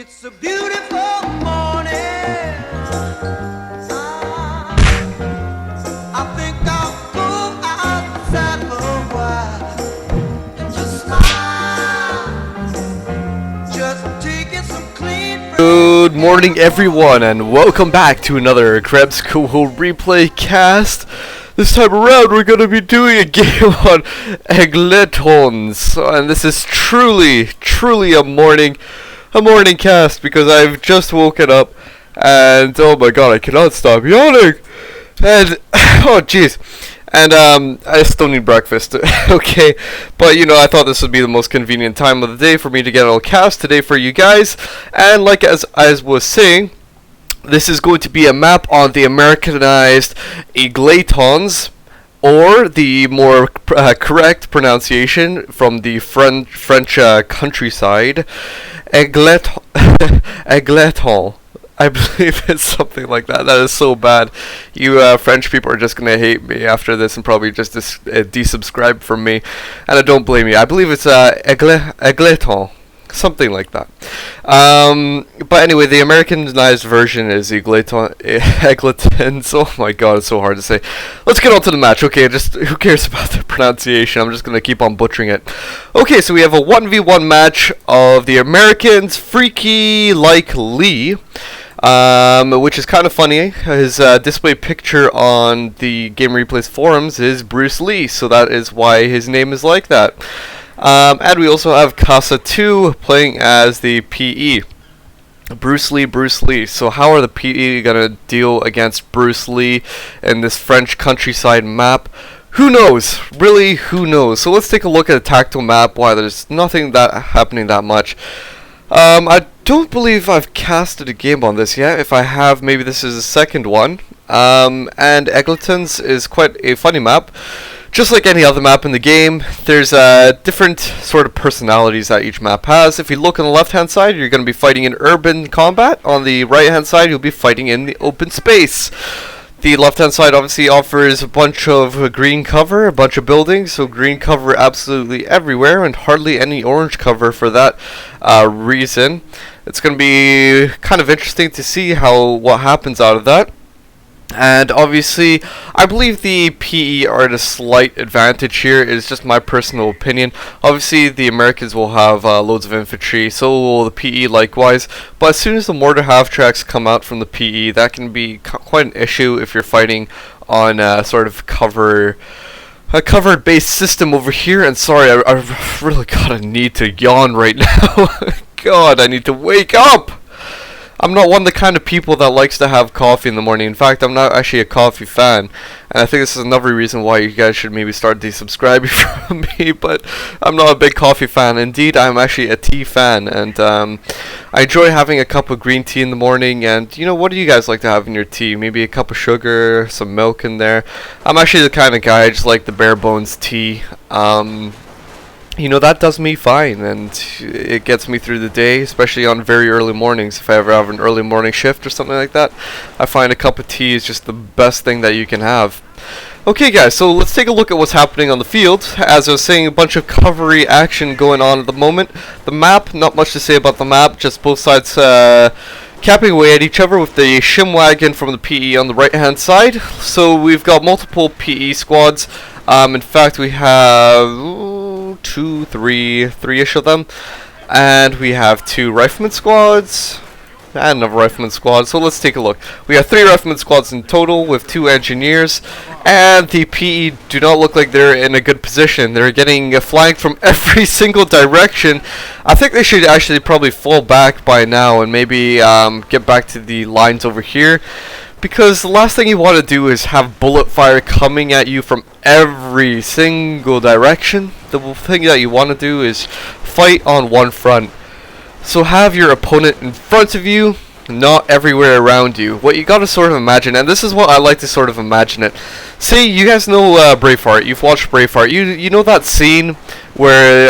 It's a beautiful morning. I think I'll go outside for a while and just smile. Just taking some clean. Good morning, everyone, and welcome back to another Krebs COH replay cast. This time around, we're going to be doing a game on Egletons, and this is truly a morning cast because I've just woken up, and oh my god, I cannot stop yawning, and oh jeez, and I still need breakfast. Okay, but you know, I thought this would be the most convenient time of the day for me to get a cast today for you guys, and like as I was saying, this is going to be a map on the Americanized Egletons, or the more correct pronunciation from the French countryside, Egleton. I believe it's something like that. That is so bad. You French people are just going to hate me after this and probably just desubscribe from me. And I don't blame you. I believe it's Egleton. Something like that. But anyway, the Americanized version is Egletons. Oh my god, it's so hard to say. Let's get on to the match. Okay, just who cares about the pronunciation? I'm just going to keep on butchering it. Okay, so we have a 1v1 match of the Americans, FReAkYLikeLeE. Which is kind of funny. His display picture on the Game Replays forums is Bruce Lee, so that is why his name is like that. And we also have Casa 2 playing as the PE. Bruce Lee. So how are the PE going to deal against Bruce Lee in this French countryside map? Who knows? Really, who knows? So let's take a look at the tactile map. Why, there's nothing happening that much. I don't believe I've casted a game on this yet. If I have, maybe this is the second one. And Egletons is quite a funny map. Just like any other map in the game, there's different sort of personalities that each map has. If you look on the left-hand side, you're going to be fighting in urban combat. On the right-hand side, you'll be fighting in the open space. The left-hand side obviously offers a bunch of green cover, a bunch of buildings, so green cover absolutely everywhere, and hardly any orange cover for that reason. It's going to be kind of interesting to see what happens out of that. And obviously, I believe the PE are at a slight advantage here. It's just my personal opinion. Obviously, the Americans will have loads of infantry, so will the PE likewise. But as soon as the mortar half-tracks come out from the PE, that can be quite an issue if you're fighting on sort of a covered-based system over here. And sorry, I really got a need to yawn right now. God, I need to wake up! I'm not one of the kind of people that likes to have coffee in the morning. In fact, I'm not actually a coffee fan. And I think this is another reason why you guys should maybe start desubscribing from me. But I'm not a big coffee fan. Indeed, I'm actually a tea fan. And I enjoy having a cup of green tea in the morning. And, you know, what do you guys like to have in your tea? Maybe a cup of sugar, some milk in there. I'm actually the kind of guy, I just like the bare bones tea. You know, that does me fine, and it gets me through the day, especially on very early mornings. If I ever have an early morning shift or something like that, I find a cup of tea is just the best thing that you can have. Okay guys, so let's take a look at what's happening on the field. As I was saying, a bunch of covery action going on at the moment. The map, not much to say about the map, just both sides capping away at each other with the shim wagon from the PE on the right hand side. So we've got multiple PE squads. In fact, we have three-ish of them, and we have 2 rifleman squads and another rifleman squad. So let's take a look. We have 3 rifleman squads in total with 2 engineers, and the PE do not look like they're in a good position. They're getting flanked from every single direction. I think they should actually probably fall back by now and maybe get back to the lines over here, because the last thing you want to do is have bullet fire coming at you from every single direction. The thing that you want to do is fight on one front. So have your opponent in front of you, not everywhere around you. What you gotta sort of imagine, and this is what I like to sort of imagine it. Say you guys know Braveheart, you've watched Braveheart. You know that scene where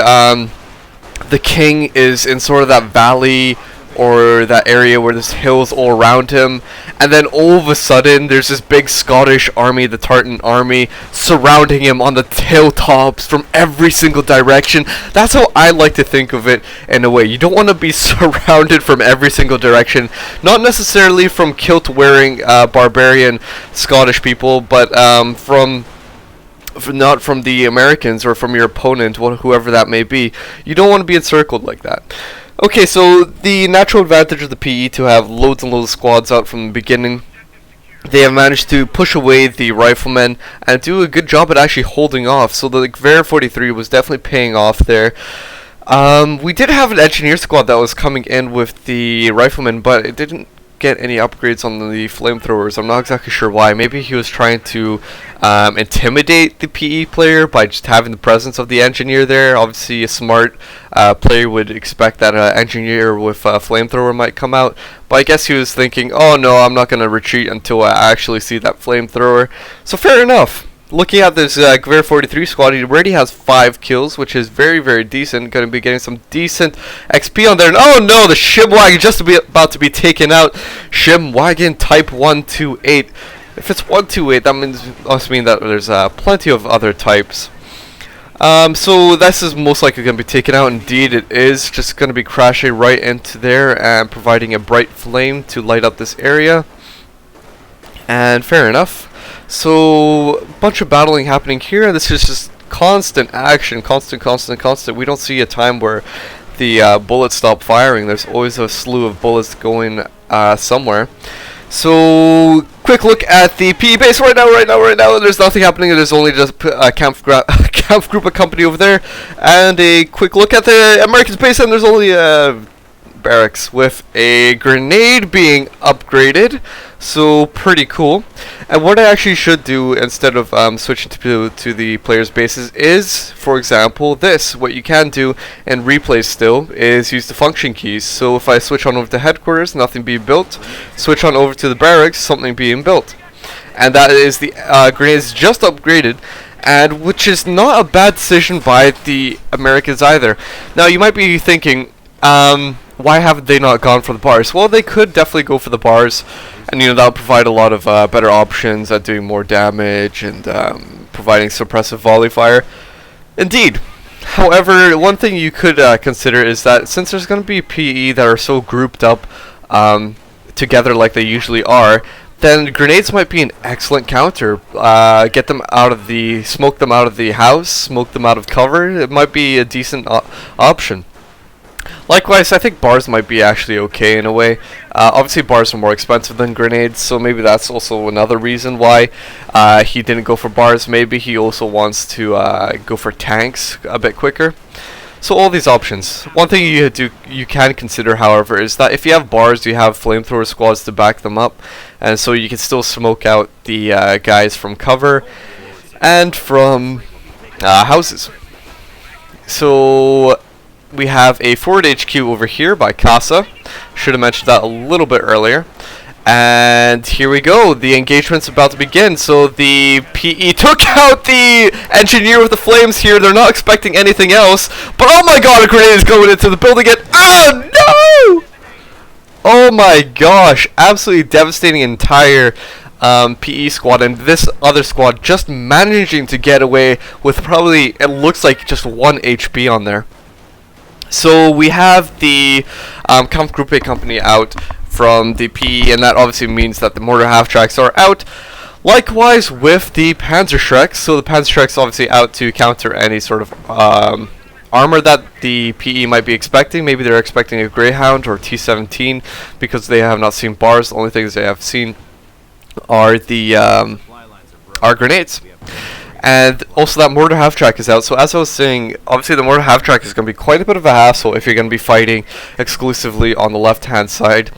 the king is in sort of that valley or that area where there's hills all around him, and then all of a sudden there's this big Scottish army, the Tartan army, surrounding him on the hilltops from every single direction. That's how I like to think of it in a way. You don't want to be surrounded from every single direction, not necessarily from kilt-wearing barbarian Scottish people, but not from the Americans or from your opponent, whoever that may be. You don't want to be encircled like that. Okay, so the natural advantage of the PE to have loads and loads of squads out from the beginning. They have managed to push away the riflemen and do a good job at actually holding off. So the Gewehr 43 was definitely paying off there. We did have an engineer squad that was coming in with the riflemen, but it didn't get any upgrades on the flamethrowers. I'm not exactly sure why. Maybe he was trying to intimidate the PE player by just having the presence of the engineer there. Obviously a smart player would expect that an engineer with a flamethrower might come out, but I guess he was thinking, oh no, I'm not going to retreat until I actually see that flamethrower. So fair enough. Looking at this Gewehr 43 squad, he already has 5 kills, which is very, very decent. Going to be getting some decent XP on there. And oh no, the Shimwagon just about to be taken out. Shimwagon Type 128. If it's 128, that must mean that there's plenty of other types. So this is most likely going to be taken out. Indeed, it is just going to be crashing right into there and providing a bright flame to light up this area. And fair enough. So, a bunch of battling happening here. This is just constant action, constant. We don't see a time where the bullets stop firing. There's always a slew of bullets going somewhere. So, quick look at the PE base right now. There's nothing happening. There's only just a camp group of company over there. And a quick look at the Americans base, and there's only a barracks with a grenade being upgraded. So pretty cool. And what I actually should do instead of switching to the players' bases is, for example, this. What you can do in replay still is use the function keys. So if I switch on over to headquarters, nothing being built. Switch on over to the barracks, something being built. And that is the grenades just upgraded. And which is not a bad decision by the Americans either. Now you might be thinking, why haven't they not gone for the bars? Well, they could definitely go for the bars, and that'll provide a lot of better options at doing more damage and providing suppressive volley fire. Indeed. However, one thing you could consider is that since there's going to be PE that are so grouped up together like they usually are, then grenades might be an excellent counter. Get them out of the, smoke them out of the house, smoke them out of cover. It might be a decent option. Likewise, I think bars might be actually okay in a way. Obviously, bars are more expensive than grenades, so maybe that's also another reason why he didn't go for bars. Maybe he also wants to go for tanks a bit quicker. So all these options. One thing you can consider, however, is that if you have bars, you have flamethrower squads to back them up, and so you can still smoke out the guys from cover and from houses. So we have a forward HQ over here by Casa. Should have mentioned that a little bit earlier. And here we go. The engagement's about to begin. So the PE took out the engineer with the flames here. They're not expecting anything else. But oh my god, a grenade is going into the building. And oh no! Oh my gosh. Absolutely devastating entire PE squad, and this other squad just managing to get away with probably, it looks like, just 1 HP on there. So we have the Kampfgruppe company out from the PE, and that obviously means that the mortar half-tracks are out. Likewise with the Panzer IV. So the Panzer IV is obviously out to counter any sort of armor that the PE might be expecting. Maybe they're expecting a Greyhound or T-17 because they have not seen bars. The only things they have seen are the grenades. And also that mortar half-track is out. So as I was saying, obviously the mortar half-track is going to be quite a bit of a hassle if you're going to be fighting exclusively on the left-hand side.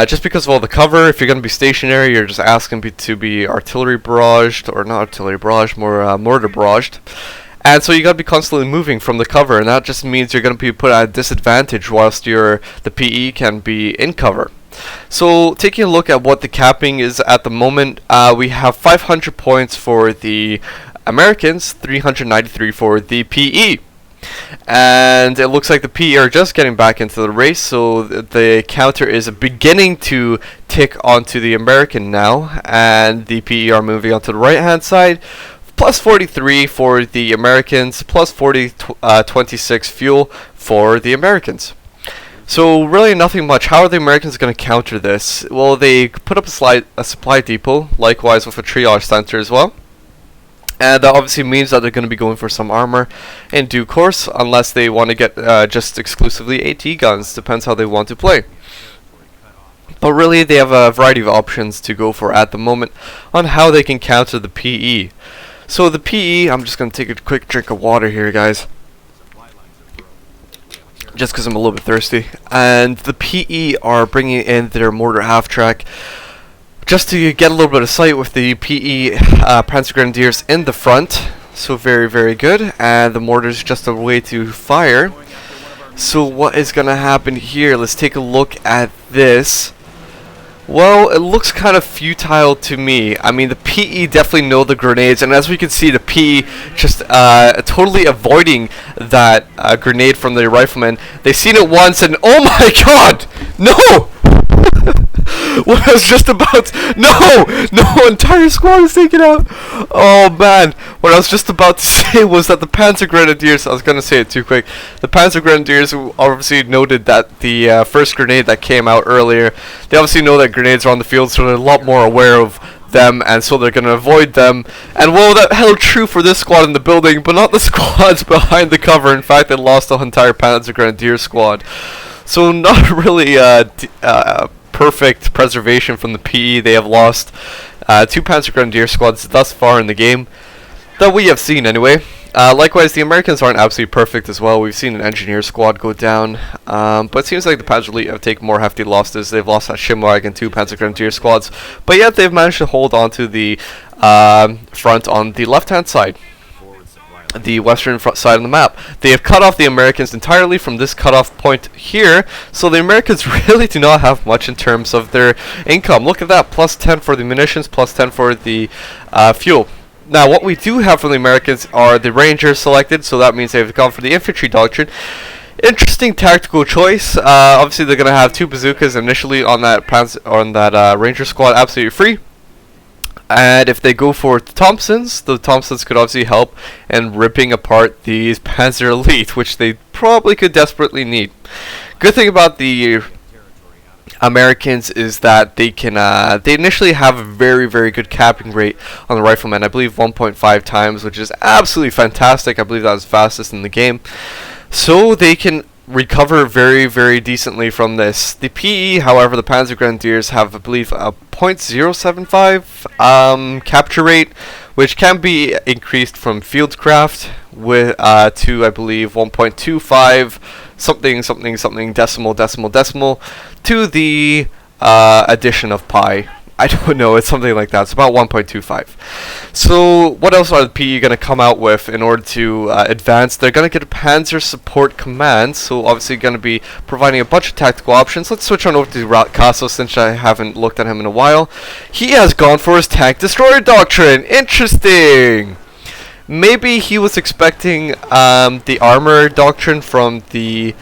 Just because of all the cover. If you're going to be stationary, you're just asking to be artillery barraged, or not artillery barraged, more mortar barraged. And so you got to be constantly moving from the cover, and that just means you're going to be put at a disadvantage whilst the PE can be in cover. So taking a look at what the capping is at the moment, we have 500 points for the Americans, 393 for the PE. And it looks like the PE are just getting back into the race, so the counter is beginning to tick onto the American now, and the PE are moving on to the right hand side. Plus 43 for the Americans, plus 26 fuel for the Americans. So really nothing much. How are the Americans going to counter this? Well, they put up a supply depot, likewise with a triage center as well. And that obviously means that they're going to be going for some armor in due course, unless they want to get just exclusively AT guns. Depends how they want to play. But really, they have a variety of options to go for at the moment on how they can counter the PE. So the PE, I'm just going to take a quick drink of water here, guys. Just because I'm a little bit thirsty. And the PE are bringing in their mortar half-track just to get a little bit of sight with the PE Panzer Grenadiers in the front. So very, very good. And the mortar's just a way to fire. So what is going to happen here? Let's take a look at this. Well, it looks kind of futile to me. I mean, the PE definitely know the grenades, and as we can see, the PE just totally avoiding that grenade from the rifleman. They've seen it once, and oh my god! No! What I was just about... No! Entire squad is taken out! Oh man, what I was just about to say was that the Panzer Grenadiers... I was going to say it too quick. The Panzer Grenadiers obviously noted that the first grenade that came out earlier, they obviously know that grenades are on the field, so they're a lot more aware of them, and so they're going to avoid them. And well, that held true for this squad in the building, but not the squads behind the cover. In fact, they lost the entire Panzer Grenadier squad. So not really perfect preservation from the PE. They have lost 2 Panzer Grenadier squads thus far in the game, that we have seen anyway. Likewise, the Americans aren't absolutely perfect as well. We've seen an engineer squad go down, but it seems like the Panzer Elite have taken more hefty losses. They've lost that Shimwag and 2 Panzer Grenadier squads, but yet they've managed to hold on to the front on the left-hand side, the western front side of the map. They have cut off the Americans entirely from this cutoff point here, so the Americans really do not have much in terms of their income. Look at that, plus 10 for the munitions, plus 10 for the fuel. Now, what we do have from the Americans are the Rangers selected, so that means they've gone for the infantry doctrine. Interesting tactical choice. Obviously, they're going to have 2 bazookas initially on that Ranger squad, absolutely free. And if they go for the Thompsons could obviously help in ripping apart these Panzer Elite, which they probably could desperately need. Good thing about the Americans is that they can they initially have a very, very good capping rate on the riflemen. I believe 1.5 times, which is absolutely fantastic. I believe that was fastest in the game. So they can recover very, very decently from this. The PE, however, the Panzer Grenadiers have, I believe, a 0.075 capture rate, which can be increased from Fieldcraft with to, I believe, 1.25 something decimal to the addition of pi. I don't know, it's something like that. It's about 1.25. So what else are the PE going to come out with in order to advance? They're going to get a Panzer Support Command, so obviously going to be providing a bunch of tactical options. Let's switch on over to Casso since I haven't looked at him in a while. He has gone for his Tank Destroyer Doctrine. Interesting! Maybe he was expecting the Armor Doctrine from the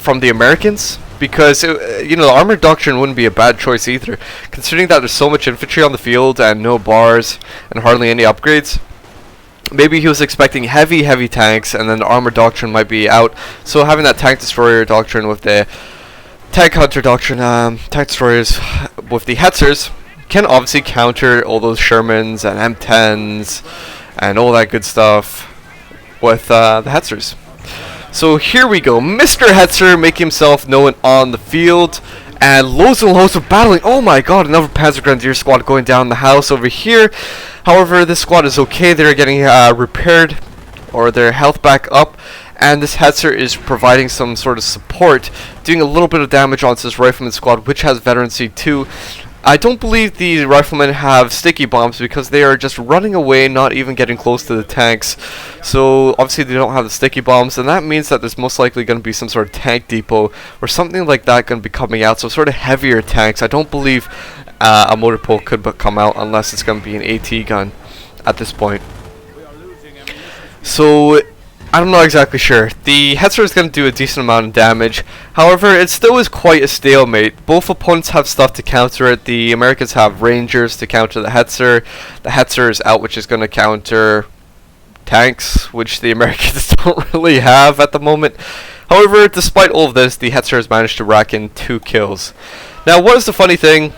Americans, because you know, the Armor Doctrine wouldn't be a bad choice either, considering that there's so much infantry on the field and no bars and hardly any upgrades. Maybe he was expecting heavy tanks, and then the Armor Doctrine might be out, so having that Tank Destroyer Doctrine with the Tank Hunter Doctrine, Tank Destroyers with the Hetzers, can obviously counter all those Shermans and M10s and all that good stuff with the Hetzers. So here we go, Mr. Hetzer making himself known on the field, and loads of battling. Oh my god, another Panzer Grenadier squad going down the house over here. However, this squad is okay. They're getting repaired, or their health back up, and this Hetzer is providing some sort of support, doing a little bit of damage onto this Rifleman squad, which has Veterancy 2. I don't believe the riflemen have sticky bombs because they are just running away, not even getting close to the tanks. So obviously they don't have the sticky bombs, and that means that there's most likely going to be some sort of tank depot or something like that going to be coming out. So sort of heavier tanks. I don't believe a motor pole could come out unless it's going to be an AT gun at this point. So I'm not exactly sure. The Hetzer is going to do a decent amount of damage. However, it still is quite a stalemate. Both opponents have stuff to counter it. The Americans have Rangers to counter the Hetzer. The Hetzer is out, which is going to counter tanks, which the Americans don't really have at the moment. However, despite all of this, the Hetzer has managed to rack in 2 kills. Now, what is the funny thing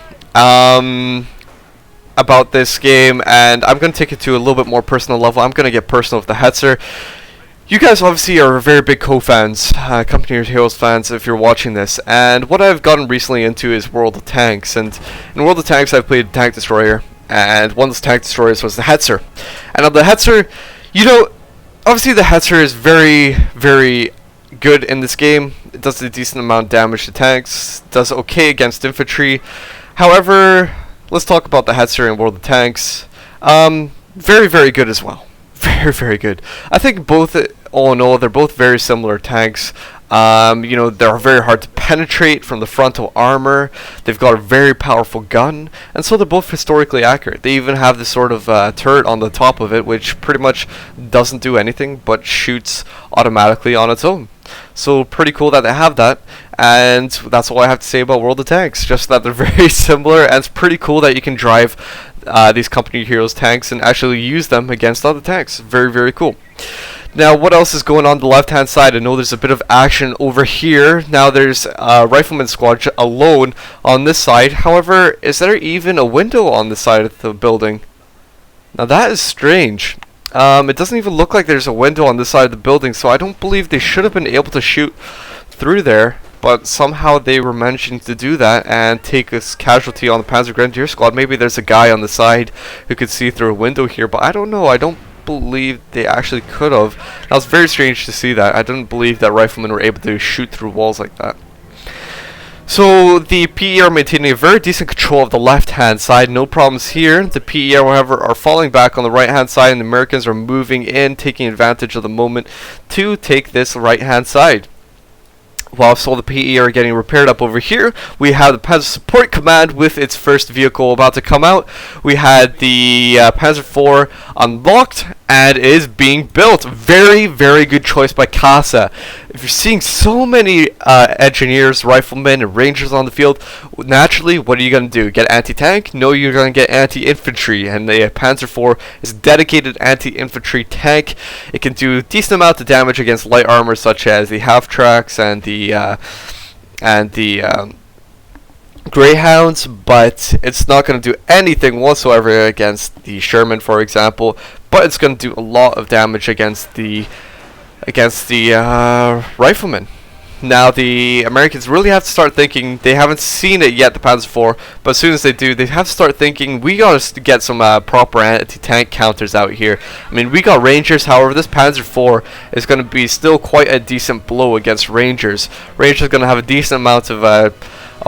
about this game, and I'm going to take it to a little bit more personal level. I'm going to get personal with the Hetzer. You guys obviously are very big COH fans, Company of Heroes fans if you're watching this, and what I've gotten recently into is World of Tanks, and in World of Tanks I've played Tank Destroyer, and one of those Tank Destroyers was the Hetzer. And on the Hetzer, you know, obviously the Hetzer is very, very good in this game. It does a decent amount of damage to tanks, does okay against infantry. However, let's talk about the Hetzer in World of Tanks. Very, very good as well. Very, very good. I think both, all in all, they're both very similar tanks. You know, they're very hard to penetrate from the frontal armor. They've got a very powerful gun, and so they're both historically accurate. They even have this sort of turret on the top of it, which pretty much doesn't do anything but shoots automatically on its own. So pretty cool that they have that, and that's all I have to say about World of Tanks. Just that they're very similar, and it's pretty cool that you can drive these Company Heroes tanks and actually use them against other tanks. Very, very cool. Now, what else is going on the left-hand side? I know there's a bit of action over here. Now, there's a Rifleman squad alone on this side. However, is there even a window on the side of the building? Now, that is strange. It doesn't even look like there's a window on this side of the building, so I don't believe they should have been able to shoot through there. But somehow they were managing to do that and take a casualty on the Panzer Grenadier squad. Maybe there's a guy on the side who could see through a window here, but I don't know. I don't believe they actually could have. That was very strange to see that. I didn't believe that riflemen were able to shoot through walls like that. So the PE are maintaining a very decent control of the left-hand side. No problems here. The PE, however, are falling back on the right-hand side, and the Americans are moving in, taking advantage of the moment to take this right-hand side. While all the PE are getting repaired up over here, we have the Panzer Support Command with its first vehicle about to come out. We had the Panzer IV unlocked and is being built. Very, very good choice by Casa. If you're seeing so many engineers, riflemen, and rangers on the field, naturally, what are you going to do? Get anti-tank? No, you're going to get anti-infantry, and the Panzer IV is a dedicated anti-infantry tank. It can do a decent amount of damage against light armor, such as the half-tracks and the Greyhounds, but it's not going to do anything whatsoever against the Sherman, for example. But it's going to do a lot of damage against the riflemen. Now the Americans really have to start thinking. They haven't seen it yet, the Panzer IV, but as soon as they do, they have to start thinking, we gotta get some proper anti-tank counters out here. I mean, we got Rangers, however, this Panzer IV is going to be still quite a decent blow against Rangers. Rangers are going to have a decent amount of a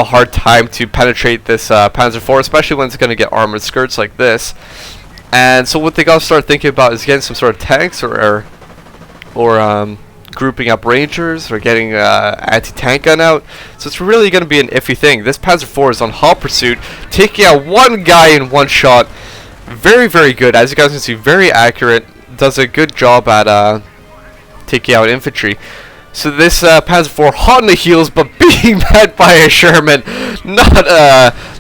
hard time to penetrate this Panzer IV, especially when it's going to get armored skirts like this. And so what they gotta start thinking about is getting some sort of tanks or grouping up Rangers or getting anti-tank gun out. So it's really going to be an iffy thing. This Panzer IV is on hot pursuit, taking out one guy in one shot. Very, very good. As you guys can see, very accurate. Does a good job at taking out infantry. So this Panzer IV hot on the heels, but being met by a Sherman. Not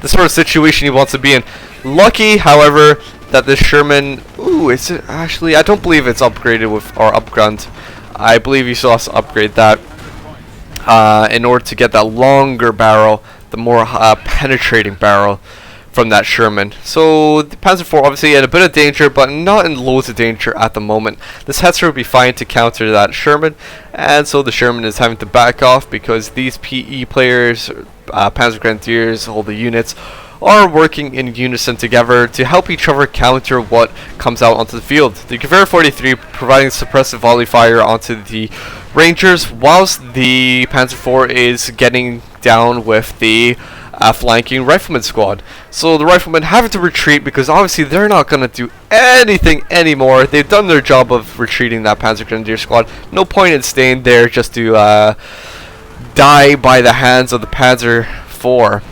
the sort of situation he wants to be in. Lucky, however, that this Sherman... Ooh, is it actually... I don't believe it's upgraded with... or upgunned. I believe you still have to upgrade that in order to get that longer barrel, the more penetrating barrel from that Sherman. So the Panzer IV obviously in a bit of danger, but not in loads of danger at the moment. This Hetzer would be fine to counter that Sherman, and so the Sherman is having to back off because these PE players, Panzer Grenadiers, all the units, are working in unison together to help each other counter what comes out onto the field. The Gewehr 43 providing suppressive volley fire onto the Rangers, whilst the Panzer IV is getting down with the flanking Rifleman squad. So the Riflemen having to retreat because obviously they're not going to do anything anymore. They've done their job of retreating that Panzer Grenadier squad. No point in staying there just to die by the hands of the Panzer IV.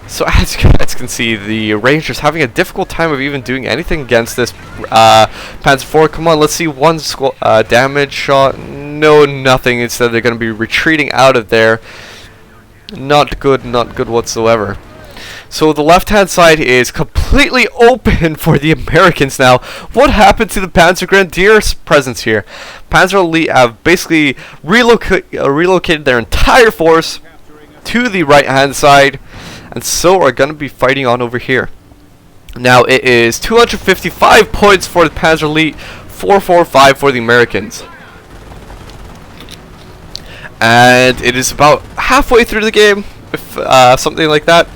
So as you guys can see, the Rangers having a difficult time of even doing anything against this Panzer IV, come on, let's see one damage shot. No, nothing. Instead, they're going to be retreating out of there. Not good whatsoever. So the left-hand side is completely open for the Americans now. What happened to the Panzer Grenadiers' presence here? FReAkYLiKe have basically relocated their entire force to the right-hand side, and so are going to be fighting on over here. Now it is 255 points for the FReAkYLiKe, 445 for the Americans. And it is about halfway through the game, if something like that.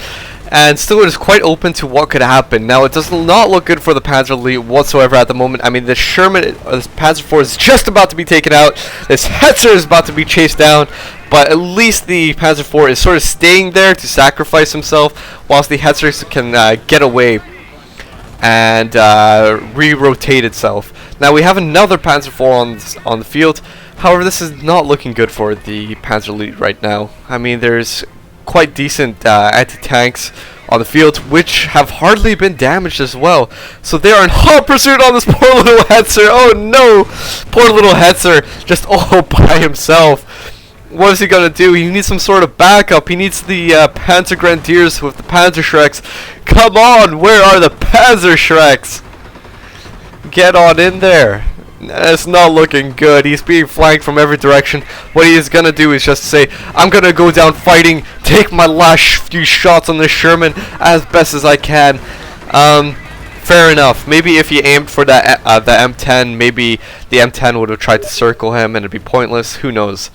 And still it is quite open to what could happen. Now it does not look good for the FReAkYLiKe whatsoever at the moment. I mean, the Sherman, this Panzer IV is just about to be taken out. This Hetzer is about to be chased down. But at least the Panzer IV is sort of staying there to sacrifice himself, whilst the Hetzer can get away and re-rotate itself. Now we have another Panzer IV on the field. However, this is not looking good for the FReAkYLiKe right now. I mean, there's quite decent anti-tanks on the field, which have hardly been damaged as well. So they are in hot pursuit on this poor little Hetzer. Oh no! Poor little Hetzer, just all by himself. What is he gonna do? He needs some sort of backup. He needs the Panzer Grenadiers with the Panzer Shreks. Come on, where are the Panzer Shreks? Get on in there. It's not looking good. He's being flanked from every direction. What he is gonna do is just say, I'm gonna go down fighting, take my last few shots on this Sherman as best as I can. Fair enough. Maybe if he aimed for that the M10, maybe the M10 would have tried to circle him and it'd be pointless. Who knows?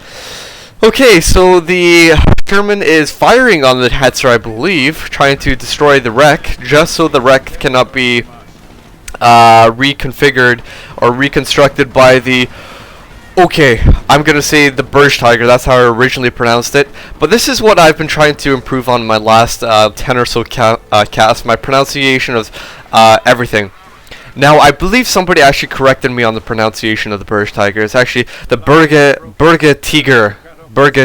Okay, so the Sherman is firing on the Hetzer, I believe, trying to destroy the wreck, just so the wreck cannot be reconfigured or reconstructed by the, okay, I'm gonna say the Bergsteiger, that's how I originally pronounced it, but this is what I've been trying to improve on my last 10 or so casts, my pronunciation of everything. Now, I believe somebody actually corrected me on the pronunciation of the Bergsteiger. It's actually the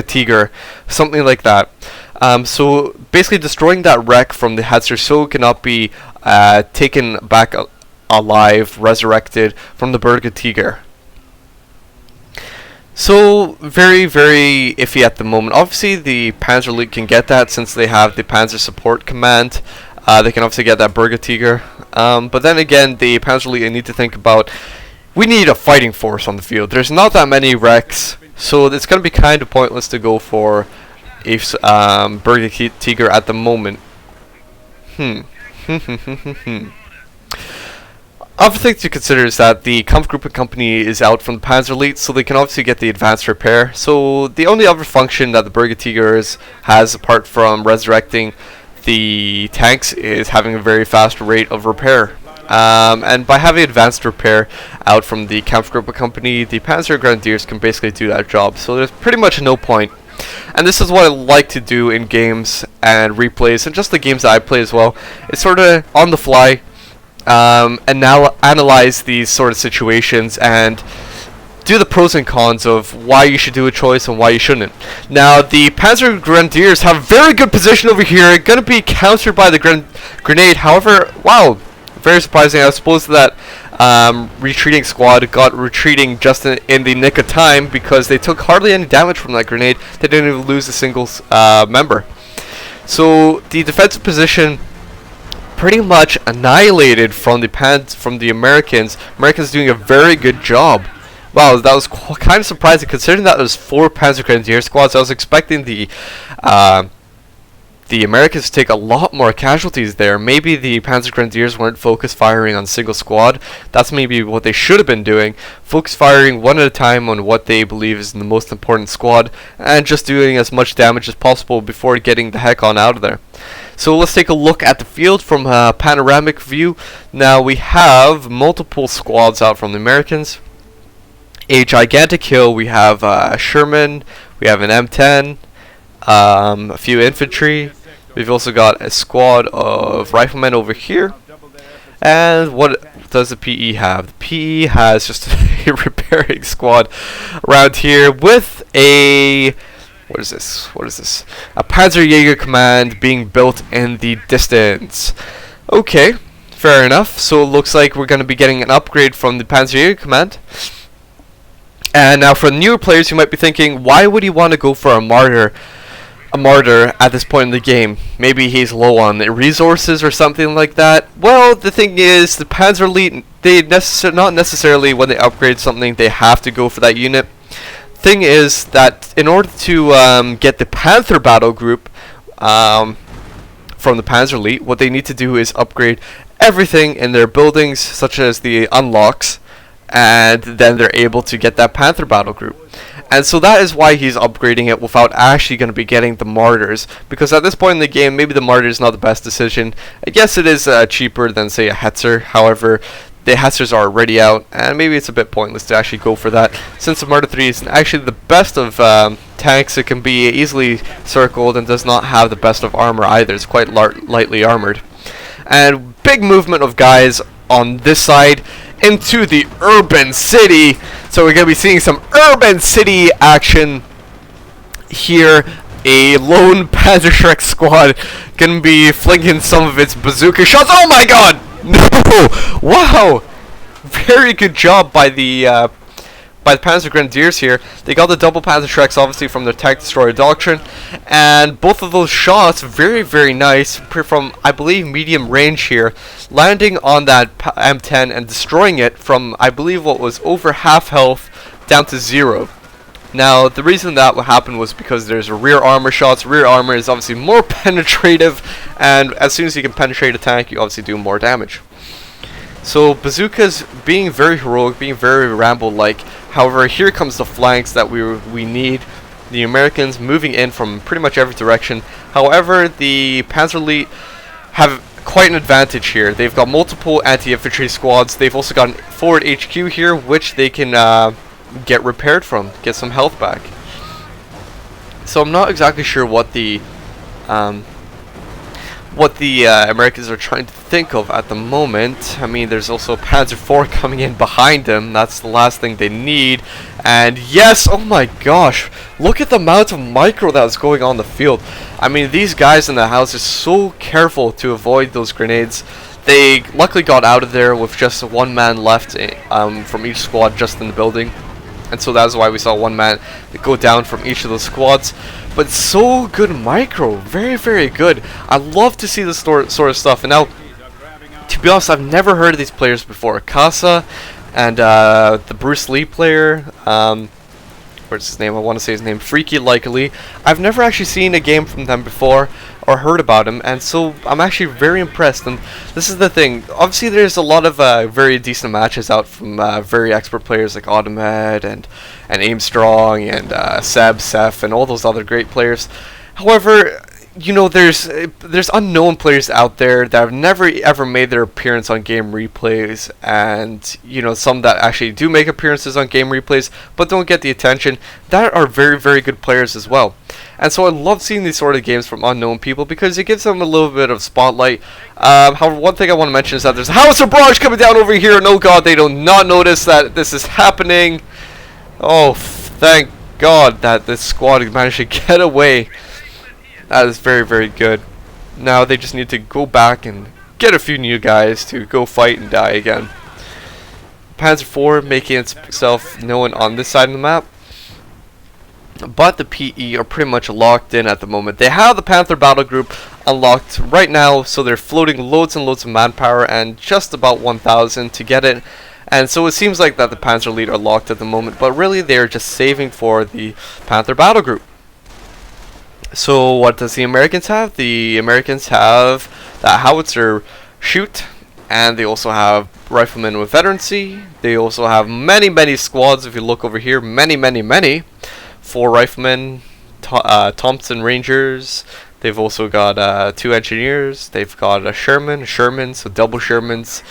Tiger, something like that. So basically destroying that wreck from the Hetzer so it cannot be taken back alive, resurrected from the Tiger. So very, very iffy at the moment. Obviously the FReAkYLiKe can get that since they have the Panzer Support Command. They can obviously get that Tiger. But then again, the FReAkYLiKe need to think about, we need a fighting force on the field. There's not that many wrecks, so it's going to be kind of pointless to go for a Tiger at the moment. Other thing to consider is that the Kampfgruppe Company is out from the FReAkYLiKe, so they can obviously get the advanced repair. So the only other function that the Tiger has, apart from resurrecting the tanks, is having a very fast rate of repair. And by having advanced repair out from the Kampfgruppe Company, the Panzer Grenadiers can basically do that job. So there's pretty much no point. And this is what I like to do in games and replays, and just the games that I play as well. It's sort of on the fly, and now analyze these sort of situations and do the pros and cons of why you should do a choice and why you shouldn't. Now, the Panzer Grenadiers have very good position over here, going to be countered by the grenade. However, wow, very surprising. I suppose that retreating squad got retreating just in the nick of time because they took hardly any damage from that grenade. They didn't even lose a single member. So the defensive position pretty much annihilated from the Americans. Americans doing a very good job. Wow, that was kind of surprising considering that there was 4 Panzer Grenadier squads. I was expecting the Americans to take a lot more casualties there. Maybe the Panzer Grenadiers weren't focused firing on a single squad. That's maybe what they should have been doing. Focus firing one at a time on what they believe is the most important squad, and just doing as much damage as possible before getting the heck on out of there. So let's take a look at the field from a panoramic view. Now we have multiple squads out from the Americans. A gigantic hill, we have a Sherman, we have an M10, a few infantry. We've also got a squad of riflemen over here. And what does the PE have? The PE has just a repairing squad around here with a... What is this? A Panzer Jaeger command being built in the distance. Okay, Fair enough. So it looks like we're going to be getting an upgrade from the Panzer IV command. And now for the newer players, you might be thinking, why would he want to go for a Mortar at this point in the game? Maybe he's low on resources or something like that. Well, the thing is, the Panzer Elite, not necessarily when they upgrade something, they have to go for that unit. Thing is that in order to get the Panther battle group from the Panzer Elite, what they need to do is upgrade everything in their buildings, such as the unlocks, and then they're able to get that Panther battle group. And so that is why he's upgrading it without actually going to be getting the Mortars, because at this point in the game, maybe the Mortar is not the best decision. I guess it is cheaper than, say, a Hetzer. However, the Hetzers are already out, and maybe it's a bit pointless to actually go for that, since the Mortar 3 is actually the best of tanks. It can be easily circled and does not have the best of armor either. It's quite lightly armored. And big movement of guys on this side into the urban city. So we're going to be seeing some urban city action here. A lone Panzer Shrek squad going to be flinging some of its bazooka shots. Oh my god! No! Wow! Very good job by the Panzer Grenadiers here. They got the double Panzer Shreks obviously from their Tank Destroyer doctrine, and both of those shots very, very nice from, I believe, medium range here, landing on that M10 and destroying it from, I believe, what was over half health down to 0. Now, the reason that would happen was because there's rear armor shots. Rear armor is obviously more penetrative, and as soon as you can penetrate a tank, you obviously do more damage. So bazookas being very heroic, being very Rambo-like. However, here comes the flanks that we need. The Americans moving in from pretty much every direction. However, the Panzer Elite have quite an advantage here. They've got multiple anti-infantry squads. They've also got an forward HQ here, which they can get repaired from, get some health back. So I'm not exactly sure what the Americans are trying to think of at the moment. I mean, there's also Panzer IV coming in behind them. That's the last thing they need. And yes, oh my gosh, look at the amount of micro that was going on the field. I mean, these guys in the house are so careful to avoid those grenades. They luckily got out of there with just one man left from each squad just in the building. And so that's why we saw one man go down from each of those squads. But so good micro, very, very good. I love to see this sort of stuff. And now, to be honest, I've never heard of these players before. Casa and the Bruce Lee player, where's his name? I want to say his name, FReAkYLikeLeE. I've never actually seen a game from them before or heard about him, and so I'm actually very impressed. And this is the thing, obviously there's a lot of very decent matches out from very expert players like Automed and Aimstrong and Seth and all those other great players. However, you know, there's unknown players out there that have never ever made their appearance on game replays, and you know, some that actually do make appearances on game replays but don't get the attention, that are very, very good players as well. And so I love seeing these sort of games from unknown people because it gives them a little bit of spotlight. However, one thing I want to mention is that there's a howitzer barrage coming down over here, and oh god, they do not notice that this is happening. Oh, thank god that this squad managed to get away. That is very, very good. Now they just need to go back and get a few new guys to go fight and die again. Panzer IV making itself known on this side of the map. But the PE are pretty much locked in at the moment. They have the Panther battle group unlocked right now, so they're floating loads and loads of manpower and just about 1,000 to get it. And so it seems like that the Panzer Elite are locked at the moment, but really they're just saving for the Panther battle group. So what does the Americans have? The Americans have that howitzer shoot, and they also have riflemen with veterancy. They also have many, many squads. If you look over here, many. 4 riflemen, Thompson Rangers. They've also got 2 engineers. They've got a Sherman, so double Shermans.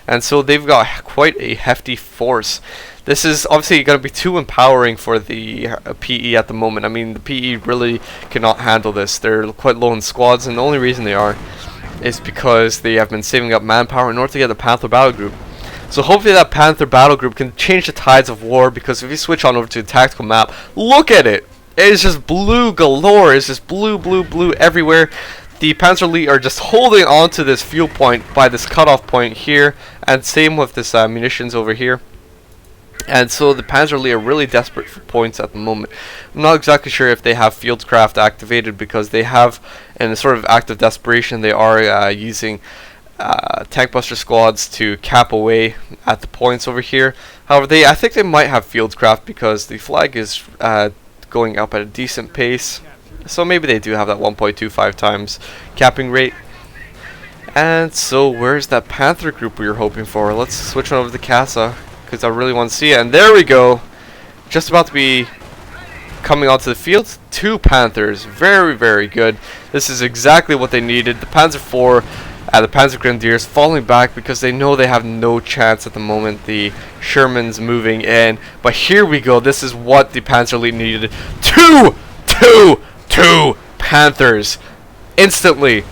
And so they've got quite a hefty force. This is obviously going to be too empowering for the PE at the moment. I mean, the PE really cannot handle this. They're quite low in squads, and the only reason they are is because they have been saving up manpower in order to get the Panther battle group. So hopefully that Panther battle group can change the tides of war, because if you switch on over to the tactical map, look at it. It is just blue galore. It's just blue everywhere. the Panzer Elite are just holding on to this fuel point by this cutoff point here, and same with this munitions over here. And so the Panzer Elite are really desperate for points at the moment. I'm not exactly sure if they have Fieldcraft activated, because they have, in a sort of act of desperation, they are using tank buster squads to cap away at the points over here. However, I think they might have Fieldcraft, because the flag is going up at a decent pace. So maybe they do have that 1.25 times capping rate. And so where's that Panther group we were hoping for? Let's switch on over to Casa, because I really want to see it. And there we go. Just about to be coming onto the field. 2 Panthers. Very, very good. This is exactly what they needed. The Panzer IV and the Panzer Grenadiers falling back because they know they have no chance at the moment. The Sherman's moving in. But here we go. This is what the Panzer Elite needed. Two Panthers. Instantly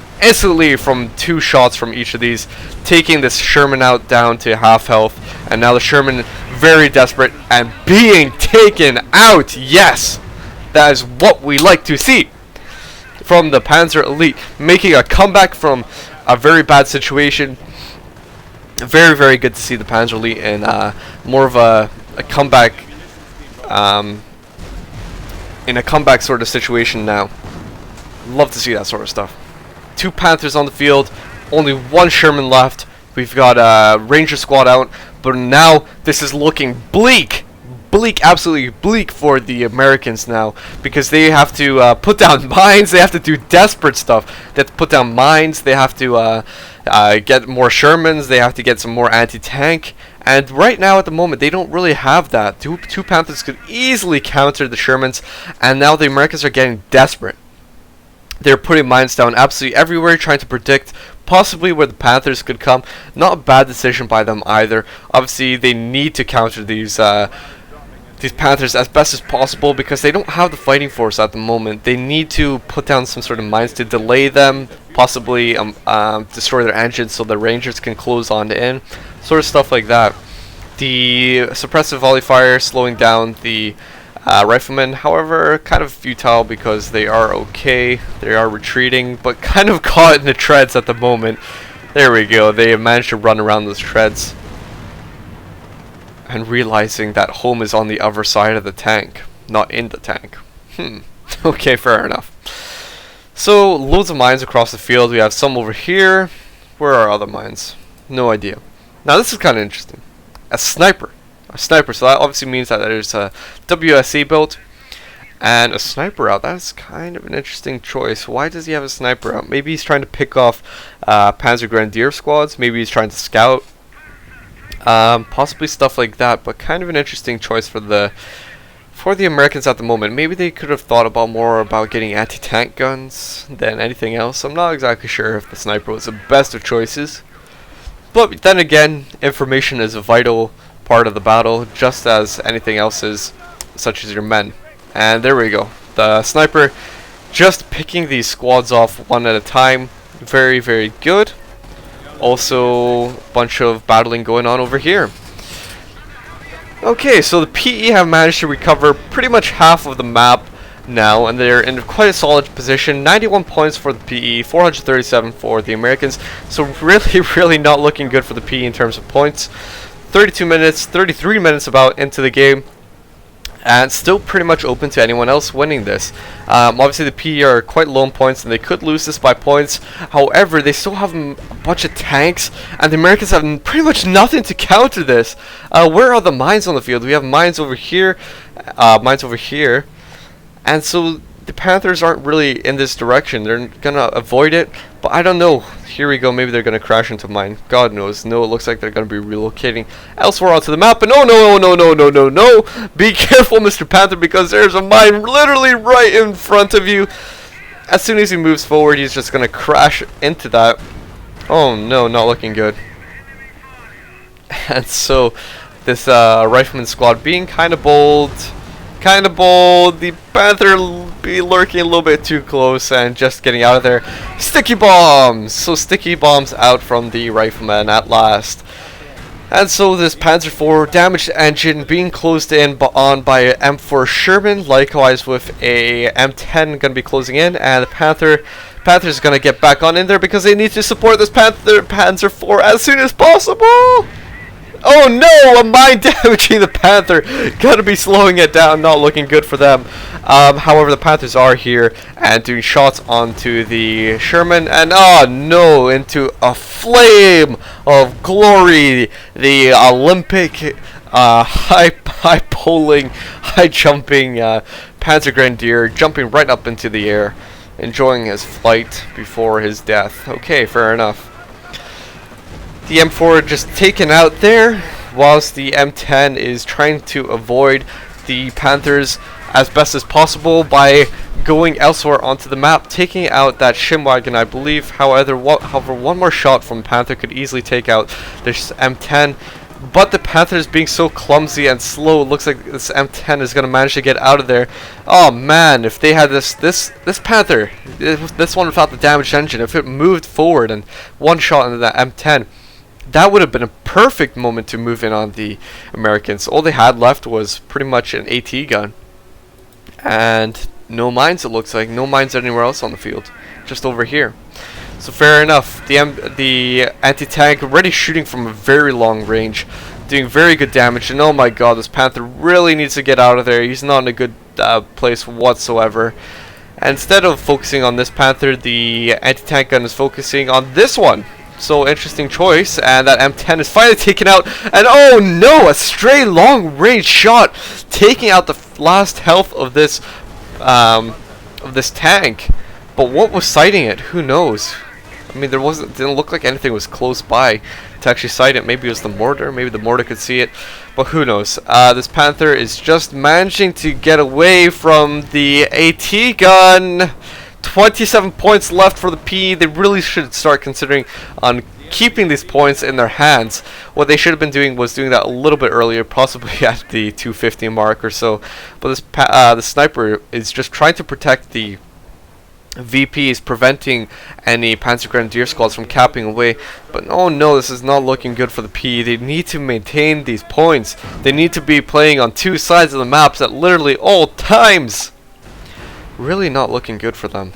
from 2 shots from each of these, taking this Sherman out down to half health. And now the Sherman very desperate and being taken out. Yes, that is what we like to see from the Panzer Elite, making a comeback from a very bad situation. Very, very good to see the Panzer Elite in more of a comeback, in a comeback sort of situation now. Love to see that sort of stuff. 2 Panthers on the field, only 1 Sherman left. We've got a Ranger squad out, but now this is looking bleak. Absolutely bleak for the Americans now, because they have to put down mines. They have to do desperate stuff. They have to put down mines. They have to get more Shermans. They have to get some more anti-tank. And right now, at the moment, they don't really have that. Two Panthers could easily counter the Shermans, and now the Americans are getting desperate. They're putting mines down absolutely everywhere, trying to predict possibly where the Panthers could come. Not a bad decision by them either. Obviously, they need to counter these Panthers as best as possible, because they don't have the fighting force at the moment. They need to put down some sort of mines to delay them, possibly destroy their engines so the Rangers can close on in, sort of stuff like that. The suppressive volley fire slowing down the riflemen, however, kind of futile, because they are okay. They are retreating, but kind of caught in the treads at the moment. There we go. They have managed to run around those treads, and realizing that home is on the other side of the tank, not in the tank. Okay, fair enough. So, loads of mines across the field. We have some over here. Where are other mines? No idea. Now, this is kind of interesting. A sniper, so that obviously means that there's a WSA built and a sniper out. That's kind of an interesting choice. Why does he have a sniper out? Maybe he's trying to pick off Panzer Grenadier squads. Maybe he's trying to scout. Possibly stuff like that, but kind of an interesting choice for the Americans at the moment. Maybe they could have thought more about getting anti-tank guns than anything else. I'm not exactly sure if the sniper was the best of choices. But then again, information is a vital part of the battle, just as anything else is, such as your men. And there we go. The sniper just picking these squads off one at a time. Very, very good. Also, a bunch of battling going on over here. Okay, so the PE have managed to recover pretty much half of the map now, and they're in quite a solid position. 91 points for the PE, 437 for the Americans. So really, really not looking good for the PE in terms of points. 33 minutes about into the game, and still pretty much open to anyone else winning this. Obviously the PE are quite low in points, and they could lose this by points. However, they still have a bunch of tanks, and the Americans have pretty much nothing to counter this. Where are the mines on the field? We have mines over here, and so the Panthers aren't really in this direction. They're gonna avoid it, but I don't know. Here we go. Maybe they're gonna crash into mine. God knows. No, it looks like they're gonna be relocating elsewhere onto the map. But no! Be careful, Mr. Panther, because there's a mine literally right in front of you. As soon as he moves forward, he's just gonna crash into that. Oh no, not looking good. And so this rifleman squad being kind of bold. The Panther be lurking a little bit too close and just getting out of there. Sticky bombs! So sticky bombs out from the rifleman at last. And so this Panzer IV damaged engine being closed in on by an M4 Sherman, likewise with a M10 going to be closing in, and the Panther's going to get back on in there because they need to support this Panzer IV as soon as possible. Oh no, a mine damaging the Panther. Gotta be slowing it down, not looking good for them. However, the Panthers are here and doing shots onto the Sherman, and oh no, into a flame of glory. The Olympic high polling, high jumping Panzer Grenadier jumping right up into the air, enjoying his flight before his death. Okay, fair enough. The M4 just taken out there, whilst the M10 is trying to avoid the Panthers as best as possible by going elsewhere onto the map, taking out that Shimwagon, I believe. However, one more shot from Panther could easily take out this M10, but the Panthers being so clumsy and slow, it looks like this M10 is going to manage to get out of there. Oh man, if they had this Panther, this one without the damaged engine, if it moved forward and one shot into that M10, that would have been a perfect moment to move in on the Americans. All they had left was pretty much an AT gun. And no mines, it looks like. No mines anywhere else on the field. Just over here. So fair enough. The anti-tank already shooting from a very long range. Doing very good damage. And oh my god, this Panther really needs to get out of there. He's not in a good place whatsoever. And instead of focusing on this Panther, the anti-tank gun is focusing on this one. So interesting choice, and that M10 is finally taken out, and oh no, a stray long range shot taking out the last health of this tank. But what was sighting it? Who knows? I mean, didn't look like anything was close by to actually sight it. Maybe it was the mortar. Maybe the mortar could see it, but who knows? This Panther is just managing to get away from the AT gun. 27 points left for the PE. They really should start considering on keeping these points in their hands. What they should have been doing was doing that a little bit earlier, possibly at the 250 mark or so. But this the sniper is just trying to protect the VPs, preventing any Panzer Grenadier squads from capping away. But oh no, this is not looking good for the PE. They need to maintain these points. They need to be playing on two sides of the maps at literally all times. Really not looking good for them.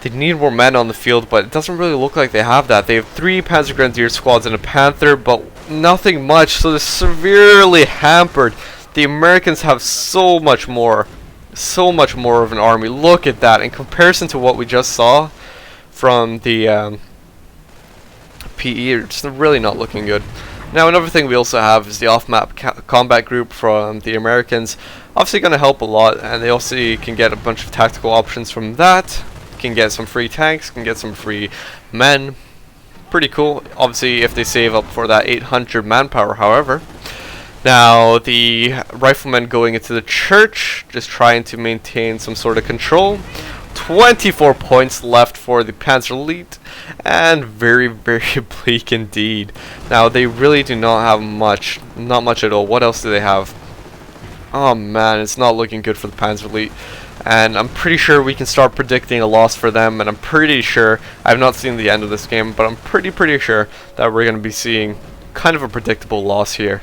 They need more men on the field, but it doesn't really look like they have that. They have 3 Panzer Grenadier squads and a Panther, but nothing much, so they're severely hampered. The Americans have so much more of an army. Look at that. In comparison to what we just saw from the PE, it's really not looking good. Now, another thing we also have is the off-map combat group from the Americans. Obviously going to help a lot, and they also can get a bunch of tactical options from that. Can get some free tanks, can get some free men. Pretty cool, obviously, if they save up for that 800 manpower, however. Now, the riflemen going into the church, just trying to maintain some sort of control. 24 points left for the Panzer Elite, and very, very bleak indeed. Now, they really do not have much, not much at all. What else do they have? Oh man, it's not looking good for the Panzer Elite, and I'm pretty sure we can start predicting a loss for them, and I'm pretty sure, I've not seen the end of this game, but I'm pretty sure that we're going to be seeing kind of a predictable loss here.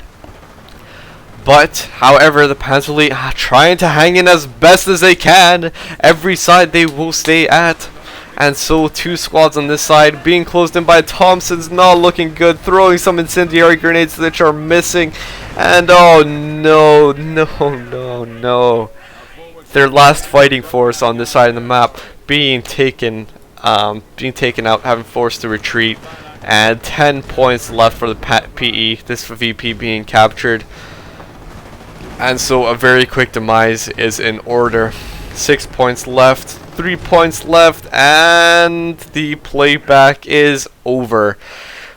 But, however, the Panzer Elite are trying to hang in as best as they can. Every side they will stay at. And so 2 squads on this side being closed in by Thompson's, not looking good. Throwing some incendiary grenades which are missing. And oh no. Their last fighting force on this side of the map being taken out, having forced to retreat. And 10 points left for the PE. This VP being captured. And so a very quick demise is in order. 6 points left, 3 points left, and the playback is over.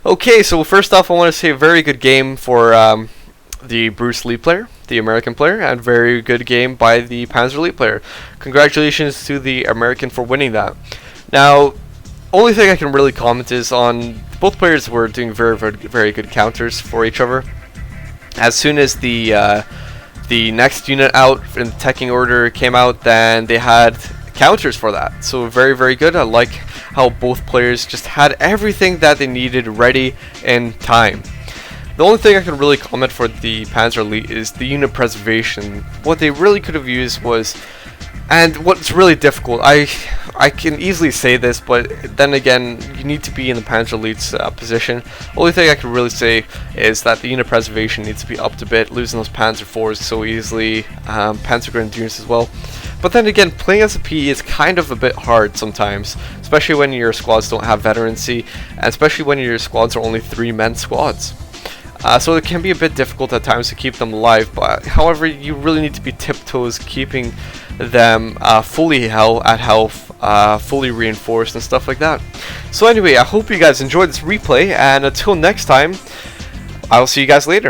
Okay, so first off, I want to say a very good game for the Bruce Lee player, the American player, and very good game by the Panzer Elite player. Congratulations to the American for winning that. Now, only thing I can really comment is on both players were doing very good counters for each other. As soon as the next unit out in the teching order came out, then they had counters for that. So very good. I like how both players just had everything that they needed ready in time. The only thing I can really comment for the Panzer Elite is the unit preservation. What they really could have used was, and what's really difficult, I can easily say this, but then again, you need to be in the Panzer Elite's position. Only thing I can really say is that the unit preservation needs to be upped a bit, losing those Panzer IVs so easily, Panzer Grenadiers as well. But then again, playing as a PE is kind of a bit hard sometimes, especially when your squads don't have veterancy, and especially when your squads are only 3-man squads. So it can be a bit difficult at times to keep them alive, but however, you really need to be tiptoes, keeping them fully at health, fully reinforced and stuff like that. So anyway, I hope you guys enjoyed this replay, and until next time, I'll see you guys later.